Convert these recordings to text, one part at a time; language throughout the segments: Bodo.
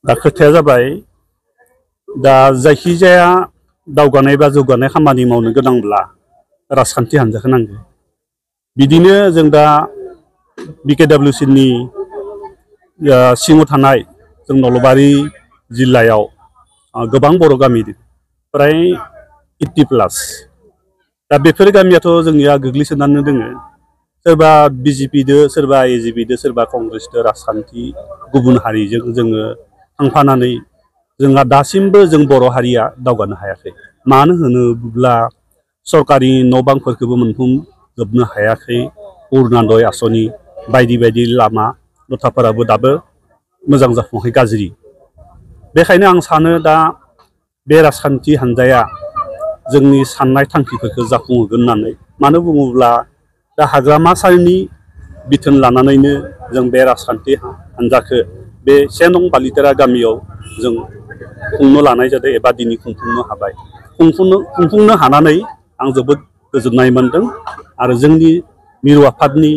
दा खोथाया जाबाय दा जायखिजाया दावगानाय बा जौगानाय खामानि मावनो गोनांब्ला राजखान्थि हान्जाखौ नांगौ। बिदिनो जों दा बिकेडब्लिउसिनि सिङाव थानाय जों नलबारि जिल्लायाव गोबां बर' गामि प्राय 80+। दा बेफोर गामियाथ' जोंनिया गोग्लैसोनानै दोङो। सोरबा बिजेपिदो सोरबा एजिपिदो सोरबा कंग्रेसदो राजखान्थि गुबुन हारिजों जोङो थांफानानै जोंहा दासिमबो जों बर' हारिया दावगानो हायाखै। मानो होनोब्ला सरकारि न' बांफोरखौबो मोनफुंजोबनो हायाखै। अरुनदय आसनि बायदि बायदि लामा लथाफोराबो दाबो मोजां जाफुङाखै, गाज्रि। बेखायनो आं सानो दा बे राजखान्थि हान्जाया जोंनि साननाय थांखिफोरखौ जाफुंहोगोन होननानै। मानो बुङोब्ला दा हाग्रामा सारिनि बिथोन लानानैनो जों बे राजखान्थि हान्जाखौ बे 1 नं बालितारा गामियाव जों खुंनो लानाय जादों एबा दिनै खुंफुंनो हाबाय। खुंफुंनो हानानै आं जोबोद गोजोननाय मोन्दों आरो जोंनि मिरु आफादनि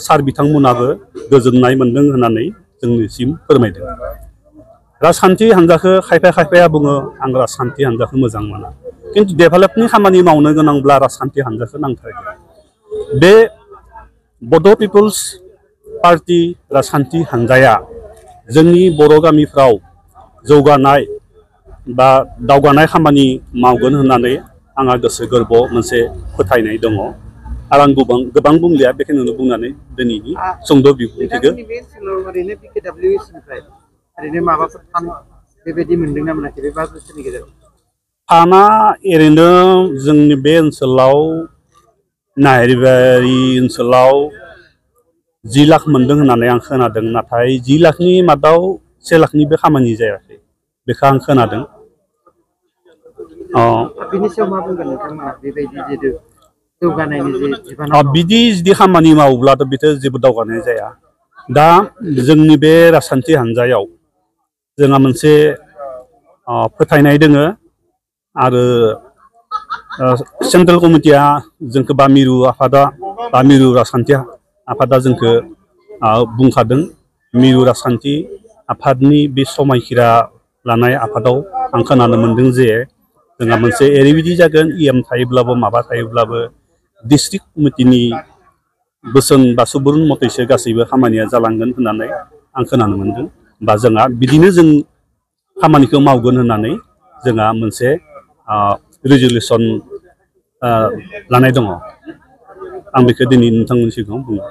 सार बिथांमोनाबो गोजोननाय मोन्दों होननानै जोंनिसिम फोरमायदों। राजखान्थि हान्जाखौ खायफाया बुङो आं राजखान्थि हान्जाखौ मोजां मोना, खिन्थु डेभेलपनि खामानि मावनो गोनांब्ला राजखान्थि हान्जाखौ नांथारगौ। बे बड' पिपल्स पार्टी राजखान्थि हान्जाया जोंनि बर' गामिफ्राव जौगानाय बा दावगानाय खामानि मावगोन होननानै आंहा गोसो गोरबोआव मोनसे फोथायनाय दङ आरो आं गोबां बुंलिया, बेखिनियावनो बुंनानै दिनैनि सुंद' बिबुंथिखौ ओरैनो माबाफोर फान बेबायदि मोनदोंना मोनाखै बे 5 बोसोरनि गेजेराव? फाना ओरैनो जोंनि बे ओनसोलाव नाहेरिबारि ओनसोलाव 10 लाख मोनदों होननानै आं खोनादों। नाथाय 10 लाखनि मादाव 1 लाखनिबो खामानि जायाखै बेखौ आं खोनादों। बिनि सायाव मा बुंगोन नोंथांमोना? बेबायदि जिहेतु जौगानायनि जे बिदि जुदि खामानि मावोब्लाथ' बेथ' जेबो दावगानाय जाया। दा जोंनि बे राजखान्थि हान्जायाव जोंहा मोनसे फोथायनाय दोङो आरो सेन्ट्रेल कमिटिया जोंखौ बा मिरु आफादा बा मिरु राजखान्थि आफादा जोंखौ बुंखादों। मिरु राजखान्थि आफादनि बे समायखिरा लानाय आफादाव आं खोनानो मोन्दों जे जोंहा मोनसे ओरैबायदि जागोन EM थायोब्लाबो माबा थायोब्लाबो डिस्ट्रिक्ट कमिटिनि बोसोन बा सुबुरुन मथैसो गासैबो खामानिया जालांगोन होननानै आं खोनानो मोन्दों। बा जोंहा बिदिनो जों खामानिखौ मावगोन होननानै जोंहा मोनसे रिजुलेसन लानाय दङ। आं बेखौ दिनै नोंथांमोननि सिगाङाव बुङो।